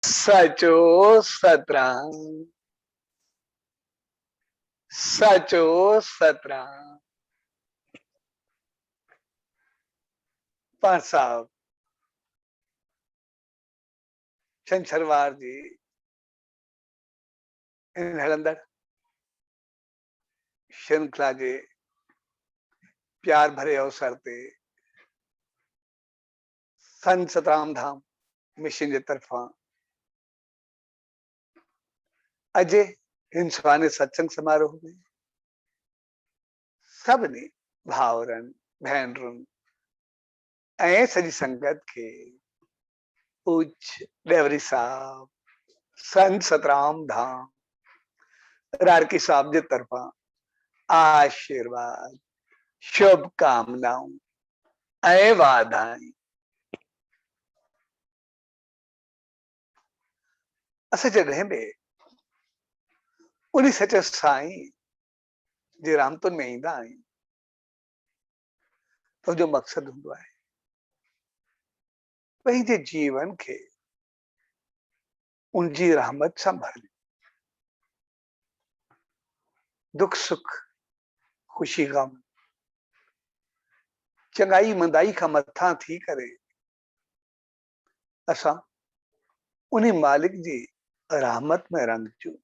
सचो सतराम, सचो सतराम। पांच साहब छंछरवार जी इन हलंदड़ श्रृंखला जे प्यार भरे अवसर ते संत सतराम धाम मिशन जे तरफा अजे हिंसवानी सत्संग समारोह में सभिनी भाउरनि भेनरुनि ऐं सॼी संगत के पूज्य डेवरी साहब संत सतराम धाम रारकी साहब जे तरफा आशीर्वाद शुभकामनाऊं ऐं वाधायूं। असां जॾहिं बि उन सच्चे साईं जे रामतुनि में ईंदा आहियूं तो जो मकसद हूंदो आहे पंहिंजे जीवन खे उनजी रहमत सां भरियो, दुख सुख खुशी गम चङाई मंदाई खां मथां थी करे असां उन मालिक जी रहमत में रंगजूं।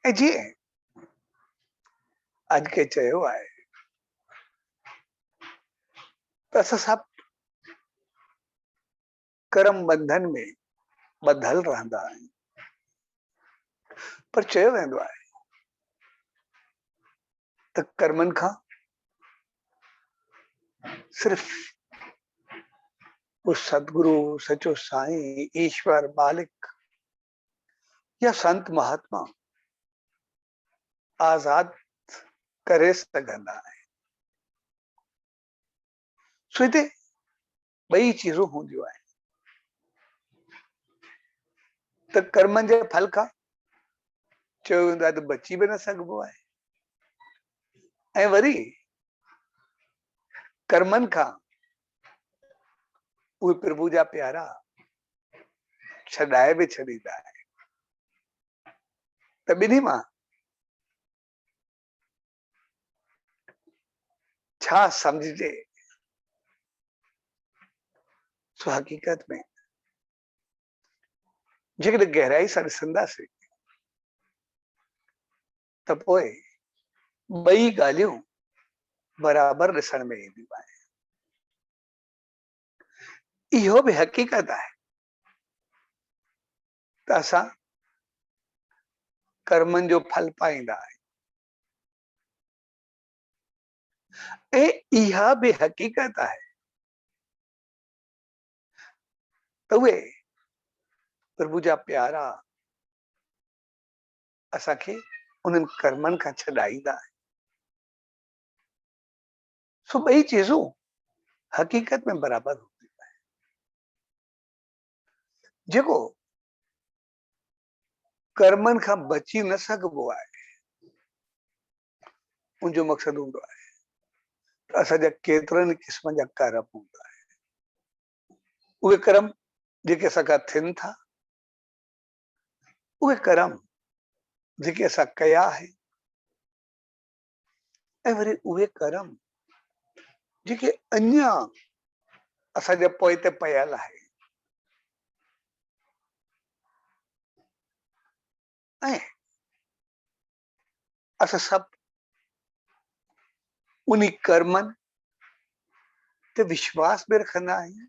ऐं जीअं अॼु के चयो आहे त असां सभु कर्म बंधन में ॿधल रहंदा आहियूं, पर चयो वेंदो आहे त कर्मनि खां सिर्फ वो सदगुरु सचो साईं ईश्वर मालिक या संत महात्मा आजाद करे सघंदा आहिनि। सो हिते ॿई चीजूं हूंदियूं आहिनि त कर्मनि जे फल खां चयो वेंदो आहे त बची बि न सघिबो आहे ऐं वरी कर्मनि खां उहे प्रभु जा प्यारा छॾाए बि छॾींदा आहिनि। त ॿिन्ही मां छा सम्झजे सो हक़ीक़त में जेकॾहिं गहराई सां ॾिसंदासीं त पोइ ॿई ॻाल्हियूं बराबरि ॾिसण में ईंदियूं आहिनि। इहो बि हक़ीक़त आहे त असां कर्मनि जो फल पाईंदा आहियूं ऐं इहा बि हक़ीक़त आहे त उहे प्रभु जा प्यारा असांखे उन्हनि कर्मनि खां छॾाईंदा आहिनि। सो ॿई चीजूं हक़ीक़त में बराबरि हूंदियूं आहिनि। जेको कर्मनि खां बची न सघिबो आहे उनजो मक़सदु हूंदो आहे त असांजा केतिरनि क़िस्मनि जा कर्म हूंदा आहिनि। उहे कर्म जेके असांखां थियनि था उहे कर्म जेके असां कया आहिनि ऐं वरी उहे कर्म जेके अञा असांजे पोइते पयल आहे ऐं असां सभु उन कर्मनि ते विश्वास बि रखंदा आहियूं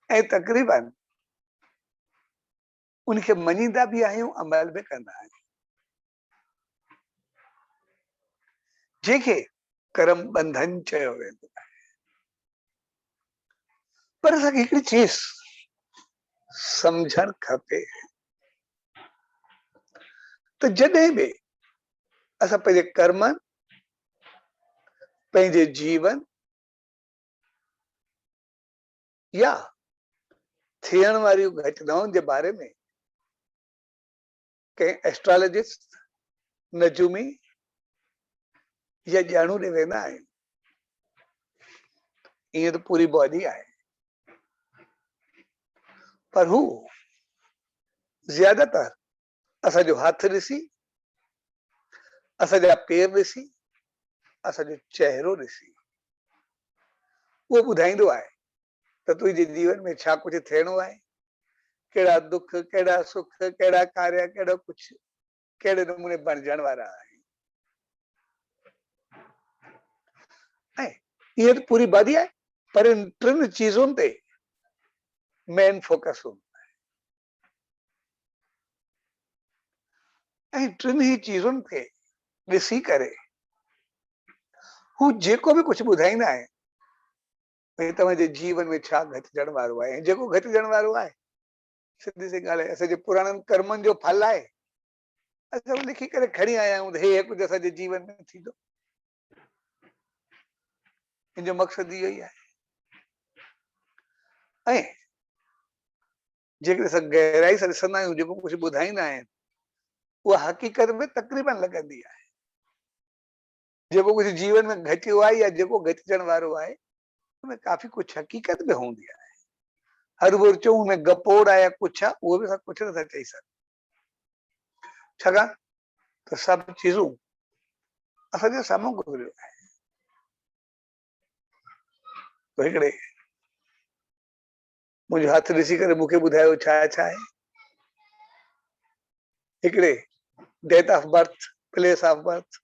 ऐं तक़रीबन उनखे मञींदा बि आहियूं, अमल बि कंदा आहियूं। जंहिंखे कर्म बंधन चयो वेंदो आहे। पर असांखे हिकिड़ी चीज सम्झणु खपे त जॾहिं बि असां पंहिंजे कर्मनि पंहिंजे जीवन या थियण वारियूं घटनाउनि जे बारे में कंहिं एस्ट्रोलॉजिस्ट नजूमी या ॼाणू ॾे वेंदा आहियूं ईअं त पूरी बॉडी आहे पर हू ज्यादातर असांजो हथ ॾिसी, असांजा पेर ॾिसी, असांजो चेहरो ॾिसी उहो ॿुधाईंदो आहे त तुंहिंजे जीवन में छा कुझु थियणो आहे, कहिड़ा दुख, कहिड़ा सुख, कहिड़ा कार्य, कहिड़ो कुझु कहिड़े नमूने बणजण वारा आहिनि। ऐं इहे त पूरी बादी आहे, पर इन टिनि चीज़ुनि ते मेन फोकस हूंदो आहे। ऐं टिनि ई चीज़ुनि खे ॾिसी करे हू जेको बि कुझु ॿुधाईंदा आहिनि भई तव्हांजे जीवन में छा घटिजण वारो आहे, ऐं जेको घटिजण वारो आहे सिधी सी ॻाल्हि आहे असांजे पुराणनि कर्मनि जो फल आहे। असां लिखी करे खणी आया आहियूं हे कुझु असांजे जीवन में थींदो। हिन जो मक़सदु इहो ई आहे। ऐं जेकॾहिं असां गहराई सां ॾिसंदा आहियूं जेको कुझु ॿुधाईंदा आहिनि उहा हक़ीक़त में तक़रीबन लॻंदी आहे। जेको कुझु जीवन में घटियो आहे या जेको घटिजण वारो आहे उनमें काफ़ी कुझु हक़ीक़त में हूंदी आहे। हर बार चऊं में गपोड़ आहे या कुझु आहे, उहो बि असां कुझु नथा चई सघूं, छाकाणि त सभु चीज़ूं असांजे साम्हूं गुज़रियो आहे। तो हिकिड़े मुंहिंजो हथ ॾिसी करे मूंखे ॿुधायो छा छा आहे। हिकिड़े date of birth, place of birth,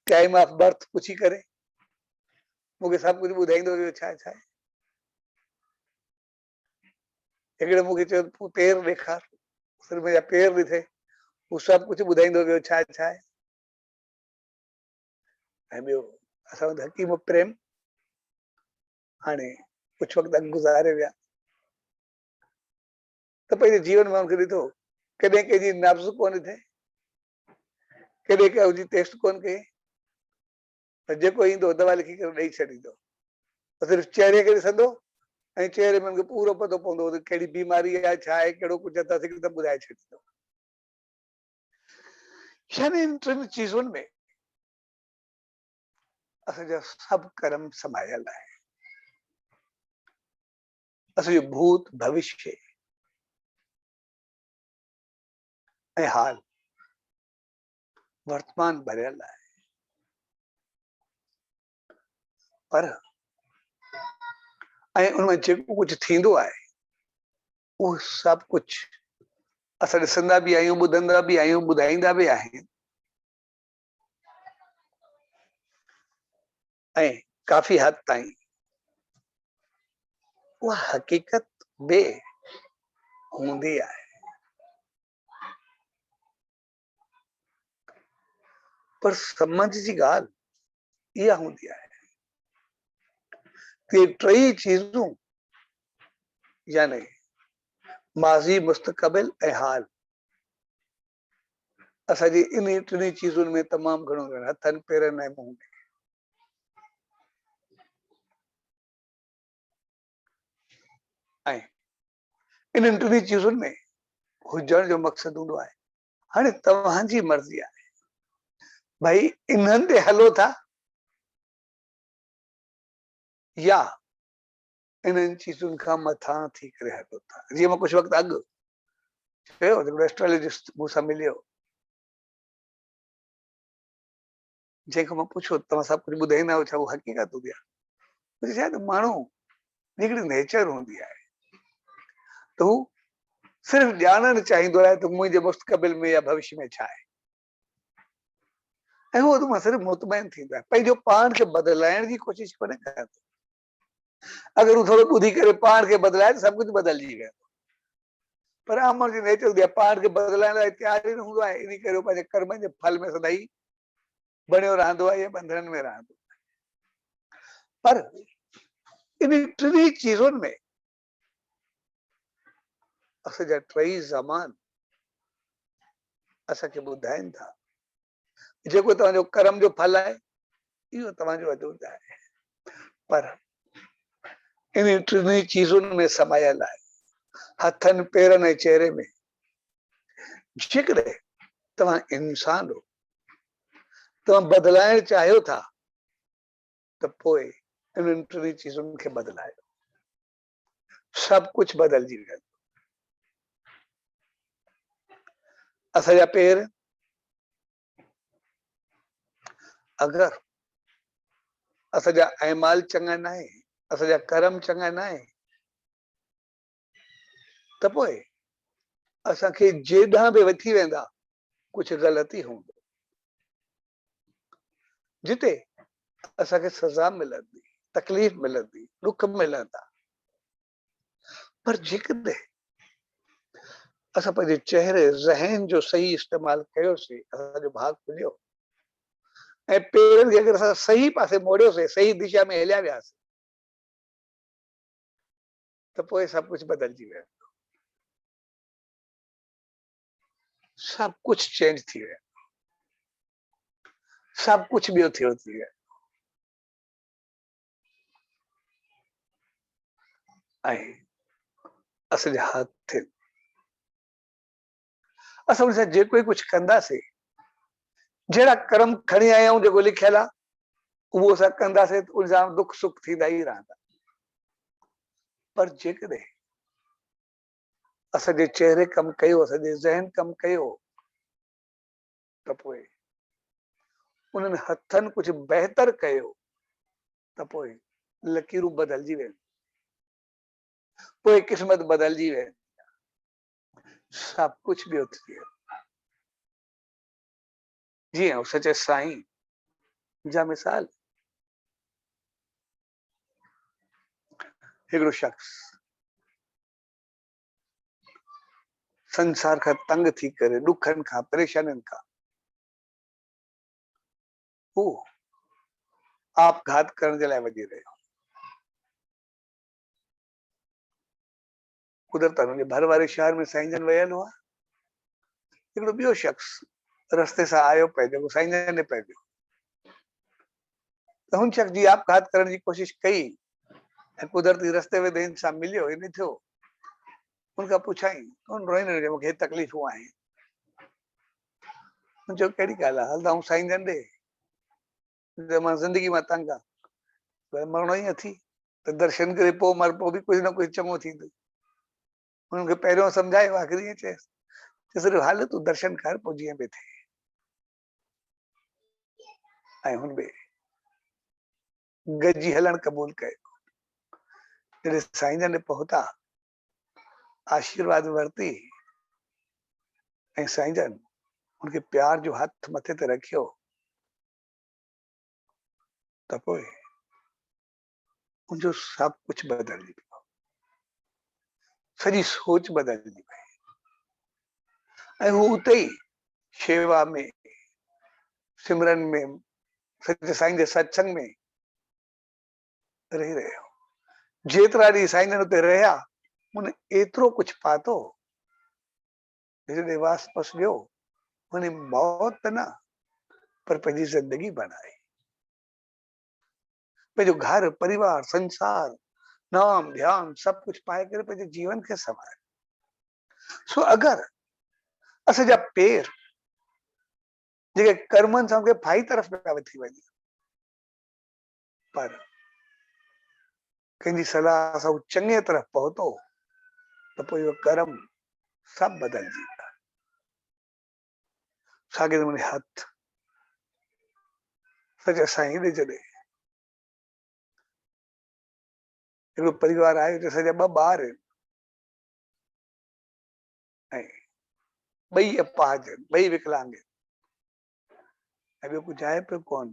time of birth पुछी करे मूंखे सभु कुझु ॿुधाईंदो वियो छा छा आहे। हिकिड़े मूंखे चयो पेर ॾेखार, सिर्फ़ु मुंहिंजा पेर ॾिठे, हू सभु कुझु ॿुधाईंदो वियो छा छा आहे। ऐं ॿियो असां वटि हकीम प्रेम हाणे कुझु वक़्तु अॻु गुज़ारे विया त पंहिंजे जीवन में हुनखे ॾिठो कॾहिं कंहिंजी नब्ज़ कोन थिए, कॾहिं कंहिंजी टेस्ट कोन कई, त जेको ईंदो दवा लिखी करे ॾेई छॾींदो, सिर्फ़ु चेहरे खे ॾिसंदो ऐं चेहरे में हुनखे पूरो पतो पवंदो त कहिड़ी बीमारी आहे, छा आहे, कहिड़ो कुझु आहे, त हिकदमि ॿुधाए छॾींदो। यानी इन टिनि चीज़ुनि में असांजा सभु कर्म समायल आहे। असांजो भूत, भविष्य ऐं हाल, वर्तमान भरियल आहे। पर ऐं उनमें जेको कुझु थींदो आहे उहो सभु कुझु असां ॾिसंदा बि आहियूं, ॿुधंदा बि आहियूं, ॿुधाईंदा बि आहिनि। ऐं काफ़ी हद ताईं उहा हक़ीक़त बि हूंदी आहे। पर सम्झ जी ॻाल्हि इहा हूंदी आहे कि टई चीज़ूं यानी माज़ी, मुस्तक़बिल ऐं हाल असांजी इन टिनी चीज़ुनि में तमामु घणो हथनि, पेरनि ऐं मुंहं में। ऐं इन्हनि टिनी चीज़ुनि में हुजण जो मक़सदु हूंदो आहे हाणे तव्हांजी मर्ज़ी आहे भाई इन्हनि ते हलो था या इन्हनि चीज़ुनि खां मथां थी करे हलो था। जीअं मां कुझु वक़्तु अॻु चयो हिकिड़ो एस्ट्रोलॉजिस्ट मूंसां मिलियो, जंहिंखां मां पुछो तव्हां सभु कुझु ॿुधाईंदा आहियो छा उहा हक़ीक़त हूंदी आहे? मुंहिंजी शायदि माण्हू हिकिड़ी नेचर हूंदी आहे त हू सिर्फ़ु ॼाणणु चाहींदो आहे त मुंहिंजे मुस्तक़बिल में या भविष्य में छा आहे, ऐं उहो त मां सिर्फ़ु मुतमइन थींदो आहे, पंहिंजो पाण खे बदिलाइण जी कोशिशि कोन्हे कंदो। अगरि हू थोरो ॿुधी करे पाण खे बदिलाए त सभु कुझु बदिलजी वेंदो। पर आम माण्हू जी नेचर हूंदी आहे पाण खे बदिलाइण लाइ तयार ई न हूंदो आहे, इन करे पंहिंजे कर्मनि जे फल में सदाई बणियो रहंदो आहे या बंधन में रहंदो आहे। पर इन टिनी चीज़ुनि में असांजा टई ज़मान असांखे ॿुधाइनि था जेको तव्हांजो कर्म जो फल आहे इहो तव्हांजो वजूद आहे। पर इन टिनी चीज़ुनि में समायल आहे, हथनि, पेरनि ऐं चेहरे में। जेकॾहिं तव्हां इंसान हो, तव्हां बदिलाइण चाहियो था त पोइ इन्हनि टिनी चीज़ुनि खे बदिलायो। सब कुछ बदलजी वियो। असांजा पेर अगर असांजा अहमाल चङा न आहे, असांजा कर्म चङा न आहे, त पोइ असांखे जेॾां बि वठी वेंदा कुझु ग़लती हूंदो, जिते असांखे सज़ा मिलंदी, तकलीफ़ मिलंदी, दुख मिलंदा, पर जेकॾहिं असां पंहिंजे चेहरे ज़हन जो सही इस्तेमाल कयोसीं, असांजो भाग खुलियो ऐं पेरनि खे अगरि असां सही पासे मोड़ियोसीं, सही दिशा में हलिया वियासीं, त पोइ सभु कुझु बदलजी वियो, सब कुछ चेंज थी वियो, सब कुछ ॿियो थियो थी वियो। ऐं असांजा हथ असां उन सां जेको ई कुझु कंदासीं, जहिड़ा कर्म खणी आया आहियूं जेको लिखियल आहे उहो असां कंदासीं, उन सां दुख सुख थींदा ई रहंदा। पर जेकॾहिं असांजे चेहरे कमु कयो, असांजे ज़हन कमु कयो, त पोइ उन्हनि हथनि कुझु बहितर कयो, त पोइ लकीरूं बदलजी वेंदियूं, पोइ क़िस्मत बदलजी वेंदी, सब कुछ ॿियो थी वियो। जीअं सचे साईं जा मिसाल, हिकिड़ो शख्स संसार खां तंग थी करे, ॾुखनि खां, परेशानियुनि खां हू आपघात करण जे लाइ वञी रहियो। कुदरत हुनजे भर वारे शहर में साईं जन वियल हुआ, हिकिड़ो ॿियो शख्स रस्ते सां आयो पिए जेको साईं जन ने पंहिंजो, त हुन शख्स जी आपघात करण जी कोशिश कई ऐं कुदरती रस्ते में हिन सां मिलियो, इन थियो, उनखां पुछाई, उन रोइण लॻो, मूंखे तकलीफ़ूं आहिनि। हुन चयो कहिड़ी ॻाल्हि आहे, हलंदा आहियूं साईं जन ॾे, मां ज़िंदगी मां तंग आहियां, मरणो ई अथी, त दर्शन करे पोइ मर, पोइ बि कुझु न कुझु चङो थींदो। हुननि खे पहिरियों सम्झायो, आख़िरी ईअं चयसि, सिर्फ़ु हल तूं दर्शन कर, पोइ जीअं बि थिए। ऐं हुन बि गॾिजी हलणु क़बूल कयो। जॾहिं साईं जन पहुता, आशीर्वाद वरिती ऐं साईं जन उनखे प्यार जो हथ मथे ते रखियो, त पोइ उनजो सभु कुझु बदलजी वियो, सॼी सोच बदलजी वई ऐं हू उते ई शेवा में, सिमरन में, सच्चे साईं जे सत्संग में रही रहियो। जेतिरा ॾींहं साईं जन उते रहिया, हुन एतिरो कुझु पातो, जॾहिं वापसि वियो, हुन मौत न पर पंहिंजी ज़िंदगी बनाई, पंहिंजो घर परिवार संसार नाम ध्यान सब कुछ पाए करे पंहिंजे जीवन खे संभालियो। सो अगरि असांजा पेर जेके कर्मनि सां फाई तरफ़ पिया वठी वञनि, पर कंहिंजी सलाह सां चङे तरफ़ पहुतो, त पोइ इहो कर्म सब बदलजी विया। साॻे नमूने हथ सॼे साईं ॾे जॾहिं हिकिड़ो परिवार आयो, जंहिंसां ॿ ॿार आहिनि ऐं ॿई अपाहिज आहिनि, ॿई विकलांग आहिनि, ऐं ॿियो कुझु आहे पियो कोन,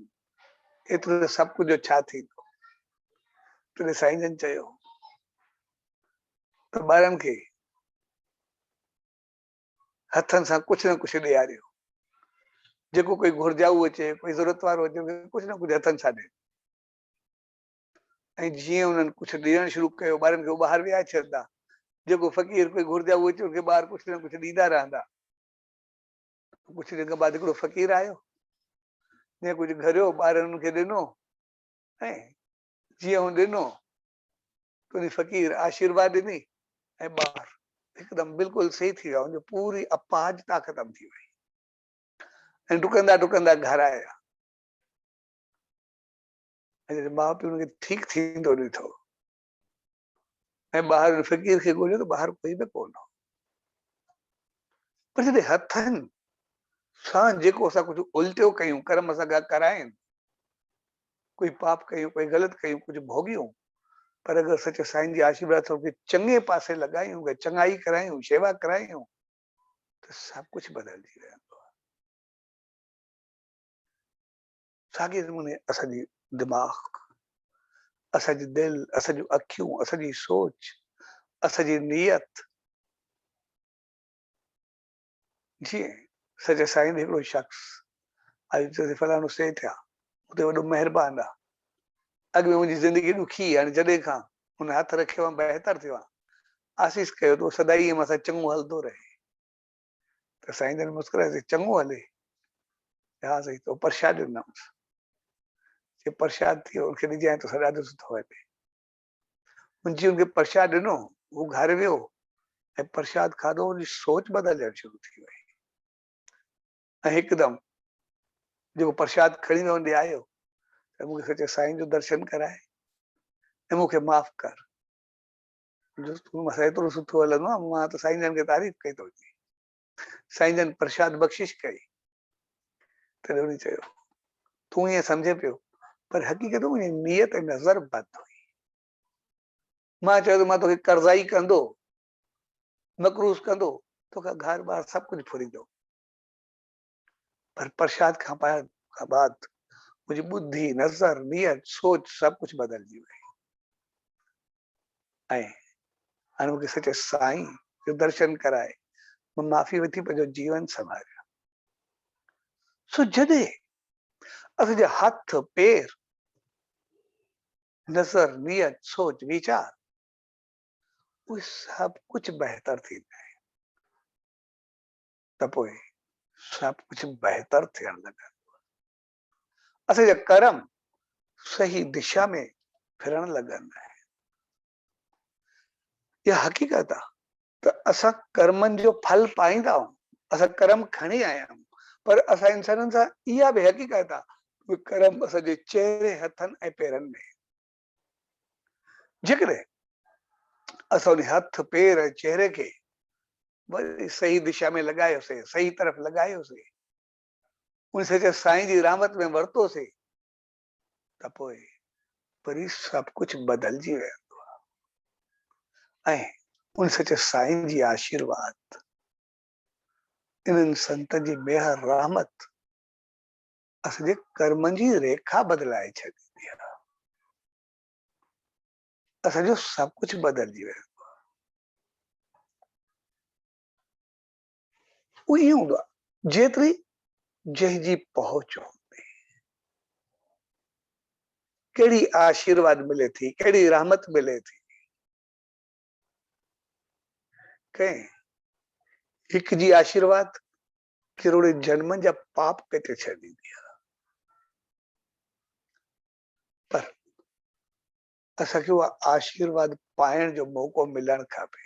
एतिरो त सभु कुझु छा थींदो। तॾहिं साईं जन चयो त ॿारनि खे हथनि सां कुझु न कुझु ॾियारियो, जेको कोई घुर्जाऊ अचे, कोई ज़रूरत वारो अचे, कुझु न कुझु हथनि सां ॾे। ऐं जीअं उन्हनि कुझु ॾियणु शुरू कयो, ॿारनि खे ॿाहिरि विहाए छॾंदा, जेको फ़क़ीर कोई घुर्जाऊ अचे उनखे ॿार कुझु न कुझु ॾींदा रहंदा। कुझु ॾींहं खां बाद हिकिड़ो फ़क़ीर आयो, जीअं कुझु घरियो, ॿारनि हुनखे ॾिनो, ऐं जीअं हू ॾिनो, त उन फ़क़ीर आशीर्वाद ॾिनी ऐं ॿार हिकदमि बिल्कुलु सही थी विया, हुनजो पूरी अपाहजता ख़तम थी वई ऐं डुकंदा डुकंदा घर आया। ऐं जॾहिं माउ पीउ हुनखे ठीकु थींदो ॾिठो, ऐं ॿाहिरि फ़क़ीर खे ॻोल्हियो त ॿाहिरि कोई बि कोन हो। पर जॾहिं हथनि सां जेको असां कुझु उल्टियो कयूं, कर्म असां खां कराइनि, कोई पाप कयूं, कोई ग़लति कयूं, कुझु भोॻियूं, पर अगरि सचे साईं जी आशीर्वाद सां चङे पासे लॻायूं, चङाई करायूं, शेवा करायूं, त सभु कुझु बदिलजी वेंदो आहे। साॻिए नमूने असांजी दिमाग़, असांजी दिलि, असांजूं अखियूं, असांजी सोच, असांजी नियत, जीअं सचे साईं हिकिड़ो शख़्स आई चयोसि फलाणो सेठ आहे, उते वॾो महिरबान आहे, अॻु में मुंहिंजी ज़िंदगी ॾुखी, हाणे जॾहिं खां हुन हथ रखियो आहे बहितर थियो आहे, आसीस कयो तो सदाई मूंसां चङो हलंदो रहे। त साईं जन मुस्कुराए चङो हले, हा साईं, तो प्रसाद ॾिनमि, जे प्रसाद थियो उनखे ॾिजांइ तो ॾाढो सुठो हले। मुंहिंजी उनखे प्रसाद ॾिनो, हू घर वियो ऐं प्रसाद खाधो, उनजी सोच बदिलजणु शुरू थी वई। ऐं हिकदमि जेको प्रसाद खणी वञे आयो त मूंखे सचे साईं जो दर्शन कराए ऐं मूंखे माफ़ कर, तूं मूंसां एतिरो सुठो हलंदो आहे, मां त साईं जन खे तारीफ़ कई थो। साईं जन प्रसाद बख़्शिश कई, तॾहिं उन चयो तूं ईअं सम्झे पियो, पर हक़ीक़त मुंहिंजी नियत ऐं नज़र बद हुई। मां चयो त मां तोखे कर्ज़ाई कंदो, मकरूज़ कंदो, तोखां घर बार सभु कुझु फुरींदो, पर प्रसाद खां बाद मुंहिंजी बुद्धि, नज़र, नियत, सोच सभु कुझु बदिलजी वई। ऐं हाणे मूंखे सचे साईं जो दर्शन कराए, मां माफ़ी वठी पंहिंजो जीवन संभालियो। सो जॾहिं असांजा हथ पेर, नज़र, नियत, सोच, वीचार, उहे सभु कुझु बहितर थींदा आहिनि, त पोइ सभु कुझु बहितर थियण लॻंदो। असांजा कर्म सही दिशा में फिरण लॻंदा आहिनि। इहा हक़ीक़त आहे त असां कर्मनि जो फल पाईंदा आहियूं, असां कर्म खणी आया आहियूं, पर असां इंसाननि सां इहा बि हक़ीक़त आहे उहे कर्म असांजे चहिरे, हथनि ऐं पेरनि में। जेकॾहिं असां उन हथ, पेर ऐं चहिरे खे वरी सही दिशा में लॻायोसीं, सही तरफ़ लॻायोसीं, उन सचे साईं जी रहमत में वरितोसीं, त पोइ वरी सभु कुझु बदिलजी वेंदो आहे। ऐं उन सचे साईं जी आशीर्वाद, इन्हनि संतनि जी मेहर, रहमत असांजे कर्मनि जी रेखा बदिलाए छॾींदी आहे, असांजो सभु कुझु बदिलजी वेंदो आहे। उहो ईअं हूंदो आहे जेतिरी जंहिंजी पहुच हूंदी, कहिड़ी आशीर्वाद मिले थी, कहिड़ी रहमत मिले थी। कंहिं हिकु जी आशीर्वाद किरोड़े जन्मनि जा पाप पेटे छॾींदी आहे, पर असांखे उहा आशीर्वाद पाइण जो मौक़ो मिलणु खपे,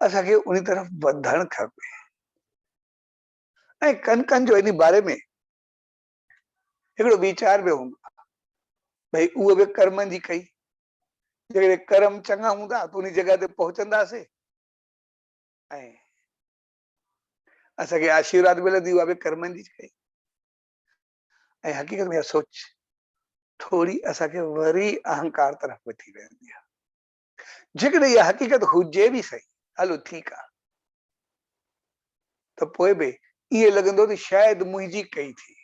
असांखे उन तरफ़ वधणु खपे। ऐं कन कन जो इन बारे में हिकिड़ो वीचार बि हूंदो आहे, भई उहे बि कर्मनि जी कई, जेकॾहिं कर्म चङा हूंदा त उन जॻह ते पहुचंदासीं ऐं असांखे आशीर्वाद मिलंदी, उहा बि कर्मनि जी कई। ऐं हक़ीक़त में सोच थोरी असांखे वरी अहंकार तरफ़ वठी वेंदी आहे। जेकॾहिं इहा हक़ीक़त हुजे बि सही, हलो ठीकु आहे, त पोइ बि ईअं लॻंदो त शायदि मुंहिंजी कई थी।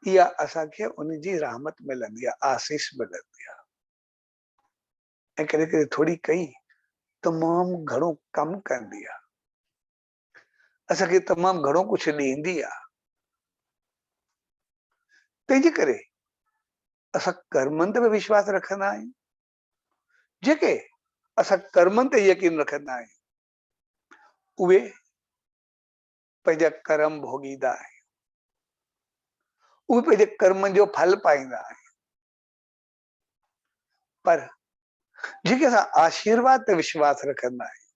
इहा असांखे उनजी रहमत मिलंदी आहे, आसीस मिलंदी आहे। ऐं कॾहिं कॾहिं थोरी कई तमामु घणो कमु कंदी आहे, असांखे तमामु घणो कुझु ॾींदी आहे। तंहिंजे करे असां कर्मनि ते बि विश्वास रखंदा आहियूं, जेके असां कर्मनि ते यकीन रखंदा आहियूं उहे पंहिंजा कर्म भोॻींदा आहियूं, उहे पंहिंजे कर्मनि जो फल पाईंदा आहियूं। पर जेके असां आशीर्वाद ते विश्वास रखंदा आहियूं,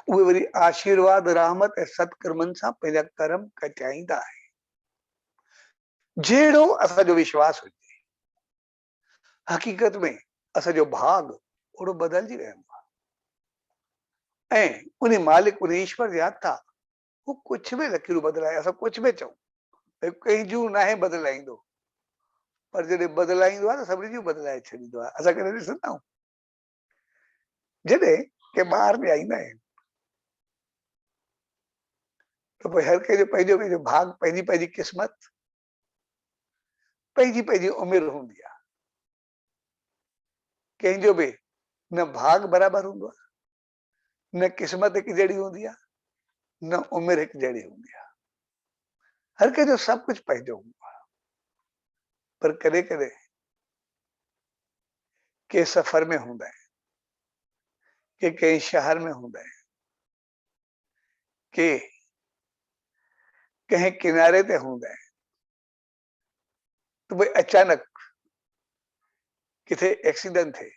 उहे वरी आशीर्वाद, रहमत ऐं सत्कर्मनि सां पंहिंजा कर्म कटाईंदा आहिनि, जहिड़ो असांजो विश्वास हुजे। हक़ीक़त में असांजो भाग ओड़ो बदलजी वेंदो आहे ऐं उन मालिक उन ईश्वर जे हथ आहे, हू कुझु बि लकीरूं बदिलाए, असां कुझु बि चऊं भई कंहिंजूं नाहे बदिलाईंदो, पर जॾहिं बदिलाईंदो आहे त सभिनी जूं बदिलाए छॾींदो आहे। असां कॾहिं ॾिसंदा आहियूं जॾहिं के ॿार ॼाईंदा आहिनि त पोइ हर कंहिंजो पंहिंजो पंहिंजो भाग, पंहिंजी पंहिंजी क़िस्मत, पंहिंजी पंहिंजी उमिरि हूंदी आहे। कंहिंजो बि न भाग बराबरि हूंदो आहे, न क़िस्मत हिकु जहिड़ी हूंदी आहे, न उमिरि हिकु जहिड़ी हूंदी आहे। हर कंहिंजो सभु कुझु पंहिंजो हूंदो आहे, पर कॾहिं कॾहिं के सफ़र में हूंदा आहिनि, के कंहिं शहर में हूंदा आहिनि, के कंहिं किनारे ते हूंदा आहिनि, त भई अचानक किथे एक्सीडेंट थिए,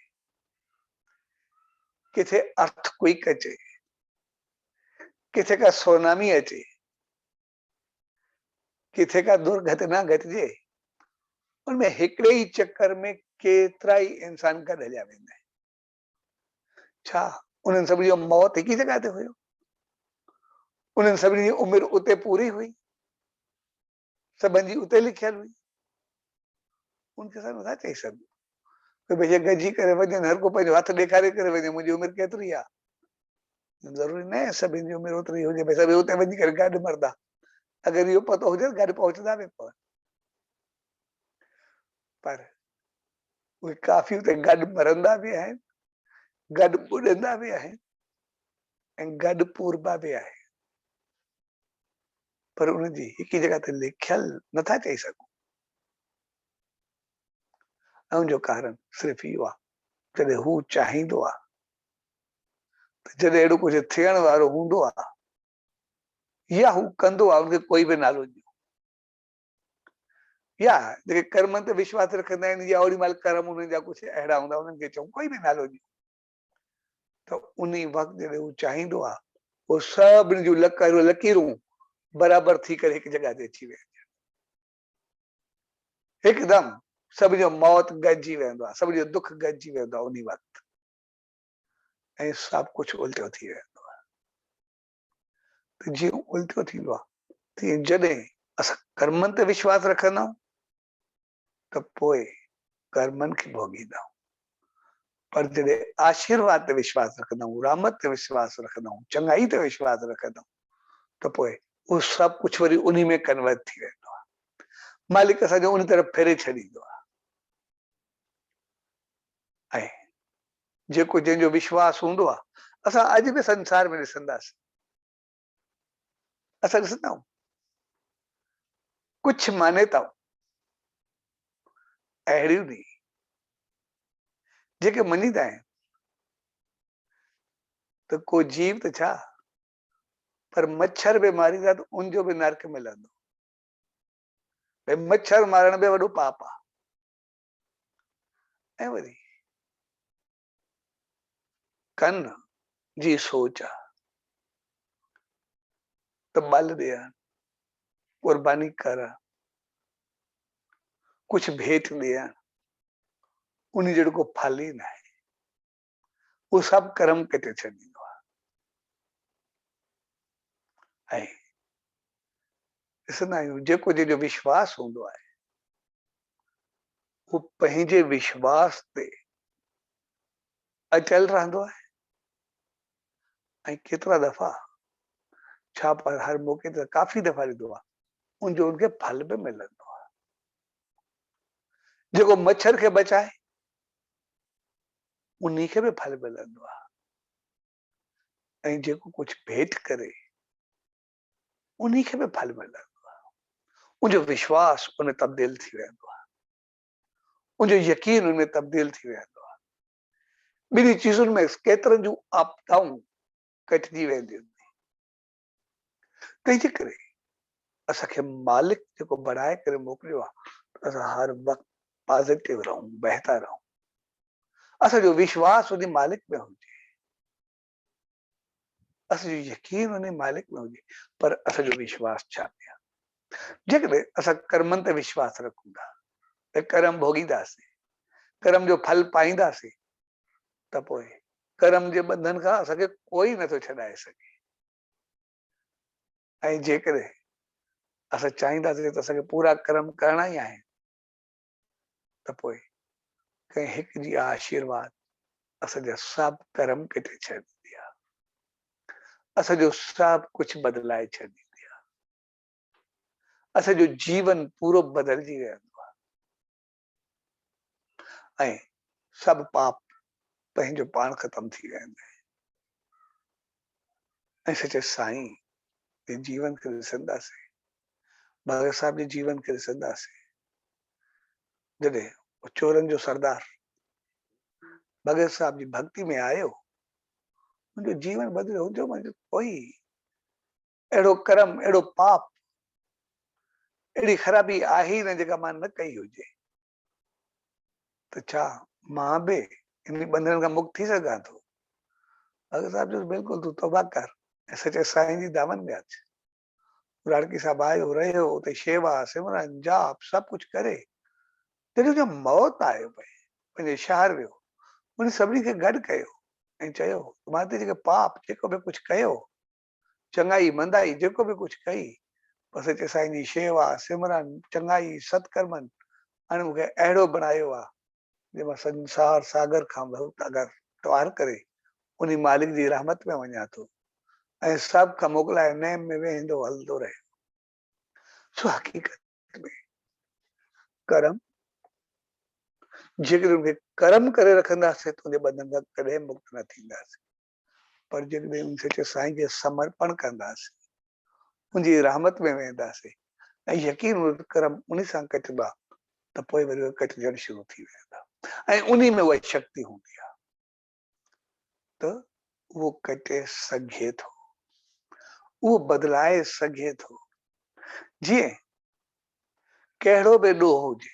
किथे अर्थक्वेक अचे, किथे का सुनामी अचे, किथे का दुर्घटना घटिजे, उनमें हिकिड़े ई चक्कर में केतिरा ई इंसान गॾिजा वेंदा आहिनि। छा उन्हनि सभिनी जो मौत हिकु ई जॻह ते हुयो? उन्हनि सभिनी जी उमिरि उते पूरी हुई? सभिनि जी उते लिखियल हुई? उनखे असां नथा चई सघूं कि भई गॾिजी करे वञनि, हर को पंहिंजो हथु ॾेखारे करे वञे मुंहिंजी उमिरि केतिरी आहे। ज़रूरी न आहे सभिनि जी उमिरि ओतिरी हुजे, भई सभई उते वञी करे गॾु मरदा। अगरि इहो पतो हुजे त गॾु पहुचंदा बि कोन, पर उहे काफ़ी उते गॾु मरंदा बि आहिनि, गॾु ॿुॾंदा बि आहिनि ऐं गॾु पूरबा बि आहिनि, पर उनजी हिकु जॻह ते लिखियल नथा चई सघूं। ऐं उनजो कारण सिर्फ़ु इहो आहे, जॾहिं हू चाहींदो आहे त जॾहिं अहिड़ो कुझु थियण वारो हूंदो आहे या हू कंदो आहे, उनखे कोई बि नालो ॾियो, या जेके कर्मनि ते विश्वास रखंदा आहिनि या ओॾी महिल कर्म उन्हनि जा कुझु अहिड़ा हूंदा उन्हनि खे चऊं, कोई बि नालो ॾियो, त उन वक़्तु जॾहिं हू चाहींदो आहे उहो सभिनी जूं लकीरूं बराबरि थी करे हिकु जॻह ते अची वेंदियूं, हिकदमि सभिनी जो मौत गॾिजी वेंदो आहे, सभिनी जो दुख गॾिजी वेंदो आहे उन वक़्तु, ऐं सभु कुझु उल्टो थी वेंदो आहे। त जीअं उल्टो थींदो आहे तीअं जॾहिं असां कर्मनि ते विश्वास रखंदा आहियूं त पोइ कर्मनि खे भोॻींदा आहियूं, पर जॾहिं आशीर्वाद ते विश्वास रखंदा आहियूं, रहमत ते विश्वास रखंदा आहियूं, चङाई ते विश्वास रखंदा आहियूं त पोइ उहो सभु कुझु वरी उन में कन्वर्ट थी वेंदो आहे, मालिक असांजो उन तरफ़ फेरे छॾींदो आहे। ऐं जेको जंहिंजो विश्वास हूंदो आहे, असां अॼु बि संसार में ॾिसंदासीं, असां ॾिसंदा आहियूं कुझु मान्यताऊं अहिड़ियूं बि जेके मञीदा आहिनि त को जीव त छा, पर मच्छर बि मारींदा त उनजो बि नर्क मिलंदो, भई मच्छर मारण बि वॾो पाप आहे। ऐं वरी कन जी सोच आहे त बल ॾियण, कुर्बानी करण, कुझु भेंट ॾियण, उन जहिड़ो को फल ई न आहे, उहो सभु कर्म कटे छॾींदो आहे। ऐं ॾिसंदा आहियूं जेको जंहिंजो विश्वास हूंदो आहे उहो पंहिंजे विश्वास ते अचल रहंदो आहे, ऐं केतिरा दफ़ा, छा पर हर मौक़े ते काफ़ी दफ़ा ॾिठो आहे, उनजो उनखे फल बि मिलंदो आहे। जेको मच्छर खे बचाए उन्ही खे बि फल मिलंदो आहे, ऐं जेको कुझु भेंट करे उन्ही खे बि फल मिलंदो आहे। उनजो विश्वास उन तब्दील थी वेंदो आहे, उनजो यकीन उनमें तब्दील थी वेंदो आहे। ॿिन्ही चीज़ुनि में केतिरनि जूं आपदाऊं कटिजी वेंदियूं, तंहिंजे करे असांखे मालिक जेको बढ़ाए करे मोकिलियो आहे असां हर वक़्तु पॉज़िटिव रहूं, बहितर रहूं, असांजो विश्वास उन मालिक में हुजे, असांजो यकीन उन मालिक में हुजे, पर असांजो विश्वास छा कयां? जेकॾहिं असां कर्मनि ते विश्वास रखूं था त कर्म भोॻींदासीं, कर्म जो फल पाईंदासीं त पोइ कर्म जे बंधन खां असांखे कोई नथो छॾाए सघे। ऐं जेकॾहिं असां चाहींदासीं त असांखे पूरा कर्म करणा ई आहिनि त पोइ कंहिं हिक जी आशीर्वाद असांजा सभु कर्म कटे छॾींदी आहे, असांजो सभु कुझु बदिलाए छॾींदी आहे, असांजो जीवन पूरो बदिलजी वेंदो आहे ऐं सभु पाप पंहिंजो पाण ख़तम थी वेंदा आहिनि। ऐं सचे साईं जे जीवन खे ॾिसंदासीं, भगत साहब जे जीवन खे ॾिसंदासीं, जॾहिं चोरनि जो सरदार भगत साहब जी भक्ति में आयो, मुंहिंजो जीवन बदिलियो, हुनजो मुंहिंजो कोई अहिड़ो कर्म, अहिड़ो पाप, अहिड़ी ख़राबी आहे ई न जेका मां न कई हुजे, त छा मां बि इन बंधन खां मुक्त थी सघां थो? भगत साहब जो बिल्कुलु तूं तौबा कर ऐं सचे साईं जी दामन में अच। राड़की साहब आयो, रहियो, उते शेवा, सिमरन, जाप सभु कुझु करे, जॾहिं जो मौत आयो पई, पंहिंजे शहर वियो, उन सभिनी खे गॾु कयो ऐं चयो मां ते जेके पाप जेको बि कुझु कयो, चङाई मंदाई जेको बि कुझु कई, पर सचे साईं जी शेवा, सिमरन, चङाई, सत्कर्मनि हाणे मूंखे अहिड़ो बणायो आहे जे मां संसार सागर खां अगरि तवार करे उन मालिक जी रहमत में वञा थो ऐं सभु खां मोकिलाए नेम में वेंदो हलंदो रहे। सो हक़ीक़त में कर्म, जेकॾहिं उनखे कर्म करे रखंदासीं त उन बंधन खां कॾहिं मुक्त न थींदासीं, पर जेकॾहिं उन सचे साईं खे समर्पण कंदासीं, उनजी रहमत में वेंदासीं ऐं यकीन कर्म उन सां कटिबा त पोइ वरी कटिजण शुरू थी वेंदा ऐं उन में उहा शक्ति हूंदी आहे त उहो कटे सघे थो, उहो बदिलाए सघे थो। जीअं कहिड़ो बि ॾोह हुजे,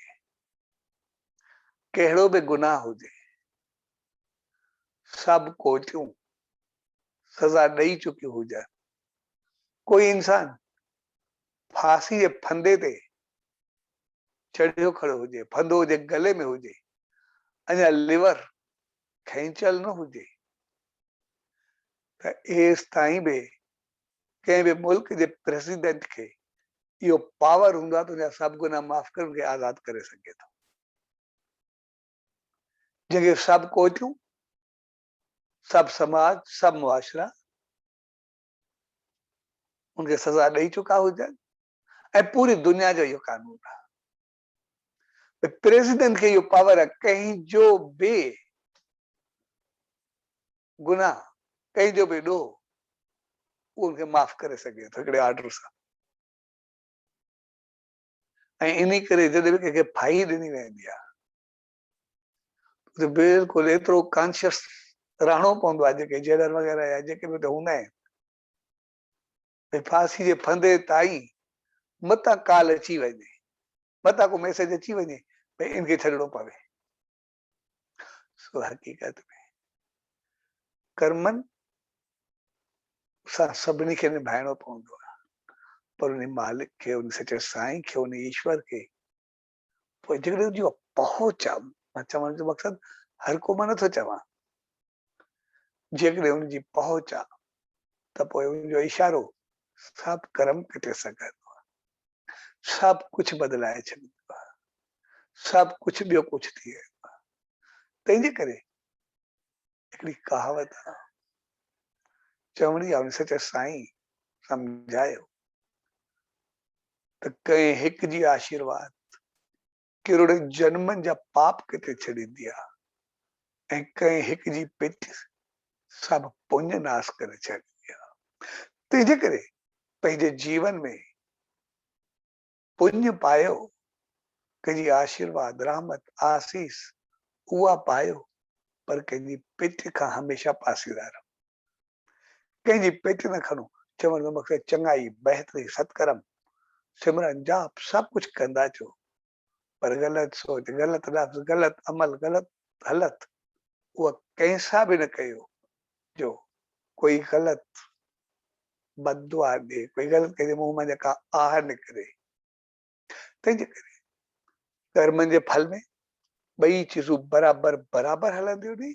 कहिड़ो बि गुनाह हुजे, सभु कोठियूं सज़ा ॾेई चुकियूं हुजनि, कोई इंसान फांसी जे फंदे ते चढ़ियो खड़ो हुजे, फंदो हुजे गले में हुजे, अञा लिवर खैंचल न हुजे, त एस ताईं बि कंहिं बि मुल्क जे प्रेसिडेंट खे इहो पावर हूंदो आहे त उनजा सभु गुनाह माफ़ करे उनखे आज़ाद करे सघे थो। जंहिंखे सभु कोठियूं, सभु समाज, सभु मुआशरा उनखे सज़ा ॾेई चुका हुजनि ऐं पूरी दुनिया जो इहो कानून आहे, प्रेसिडेंट खे इहो पावर आहे कंहिंजो बि गुनाह, कंहिंजो बि ॾोह उहो उनखे माफ़ करे सघे थो हिकिड़े ऑर्डर सां। ऐं इन करे जॾहिं बि कंहिंखे फाही ॾिनी वेंदी आहे त बिल्कुलु एतिरो कॉन्शियस रहणो पवंदो आहे, जेके जेलर वग़ैरह या जेके बि हूंदा आहिनि, भई फांसी जे फंदे ताईं मतां कॉल अची वञे, मतां को मैसेज अची वञे भई इनखे छॾिणो पवे। सो हक़ीक़त में कर्मनि सां सभिनी खे निभाइणो पवंदो आहे, पर उन मालिक खे, उन सचे साईं खे, उन ईश्वर खे पोइ जेकॾहिं उनजी पहुच आहे, मां चवण जो मक़सदु हर को मां नथो चवां, जेकॾहिं उनजी पहुच आहे त पोइ उनजो इशारो सभु कर्म कटे सघंदो आहे, सभु कुझु बदिलाए छॾींदो आहे, सभु कुझु ॿियो कुझु थी वेंदो आहे। तंहिंजे करे हिकिड़ी कहावत आहे, चवणी आहे, उन सचे साईं सम्झायो त कंहिं हिक जी आशीर्वाद किरोड़े जन्मनि जा पाप कटे छॾींदी आहे ऐं कंहिं हिक जी पिठ सभु पुण्य नाश करे छॾींदी आहे। तंहिंजे करे पंहिंजे जीवन में पुण्य पायो, कंहिंजी आशीर्वाद, रहमत, आसीस उहा पायो, पर कंहिंजी पिठ खां हमेशह पासीदा रहो, कंहिंजी पिठ न खणो। चवण जो मक़सदु चङाई, बहितरी, सत्कर्म, सिमरन, जाप सभु कुझु कंदा अचो, पर ग़लति सोच, ग़लति लफ़्ज़, ग़लति अमल, ग़लति हालत उहा कंहिंसां बि न कयो जो कोई ग़लति बददुआ ॾे, कोई ग़लति कंहिंजे मुंहं मां जेका आह निकिरे। तंहिंजे करे कर्मनि जे फल में ॿई चीज़ूं बराबर बराबर हलंदियूं नी।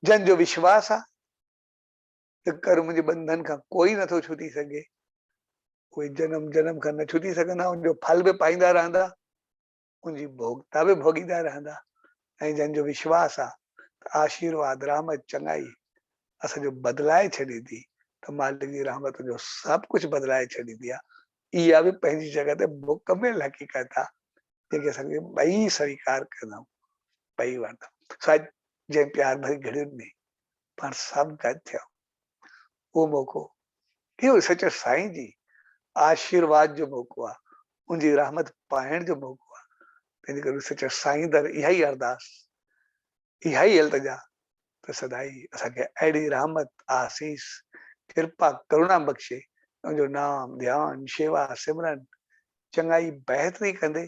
जन जो विश्वास आ त कर्म जे बंधन खां कोई नथो छुटी सघे, कोई जन्म जन्म खां न छुटी सघंदा, उनजो फल बि पाईंदा रहंदा, उनजी भोगता बि भोगींदा रहंदा। ऐं जंहिंजो विश्वास आ त आशीर्वाद रहमत चङाई असांजो बदलाए छॾींदी, त मालिक जी रहमत जो सभु कुझु बदलाए छॾींदी आहे। इहा बि पंहिंजी जॻह ते मुकमिल हक़ीक़त आहे जेके असांखे ॿई स्वीकार कंदा, ॿई वणंदा। सच जंहिं प्यार भरी घड़ियुनि में पाण सभु गॾु थिया, उहो मौक़ो इहो सचो साईं जी आशीर्वाद जो मौक़ो आहे, उनजी रहमत पाइण जो मौक़ो आहे। तंहिंजे करे सचो साईं दर इहा ई अरदास, इहा ई इल्तिजा त सदाई असांखे अहिड़ी रहमत आसीस कृपा करुणा बख़्शे, उनजो नाम ध्यान शेवा सिमरन चङाई बहितरी कंदे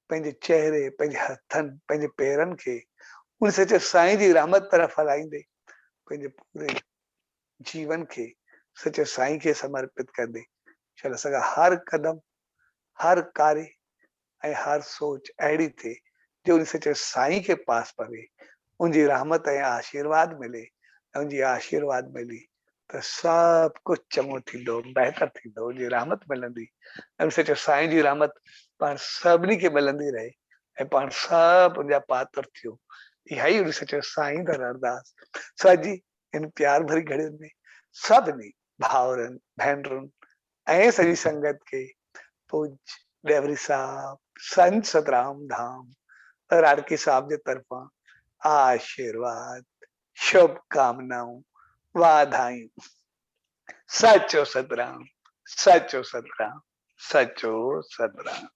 पंहिंजे चेहरे पंहिंजे हथनि पंहिंजे पेरनि खे उन सचे साईं जी रहमत तरफ़ हलाईंदे पंहिंजे पूरे जीवन खे सचे साईं खे समर्पित कंदे चल असांजा हर कदम हर कार्य ऐं हर सोच अहिड़ी थिए जो उन सचे साईं खे पास पवे, उनजी रहमत ऐं आशीर्वाद मिले, ऐं उनजी आशीर्वाद मिली त सभु कुझु चङो थींदो बहितर थींदो, उनजी रहमत मिलंदी ऐं सचो साईं जी रहमत पाण सभिनी खे मिलंदी रहे ऐं पाण सभु उनजा पात्र थियूं। इहा ई उन सचो साईं दर अरदास। सॼी इन प्यार भरी घड़ियुनि में सभिनी भाउरनि भेनरुनि ऐं सॼी संगत खे पूज डेवरी साहब संत सतराम धाम राड़की साहब जे तरफां आशीर्वाद शुभकामनाऊं वाधायूं। सचो सतराम, सचो सतराम, सचो सतराम।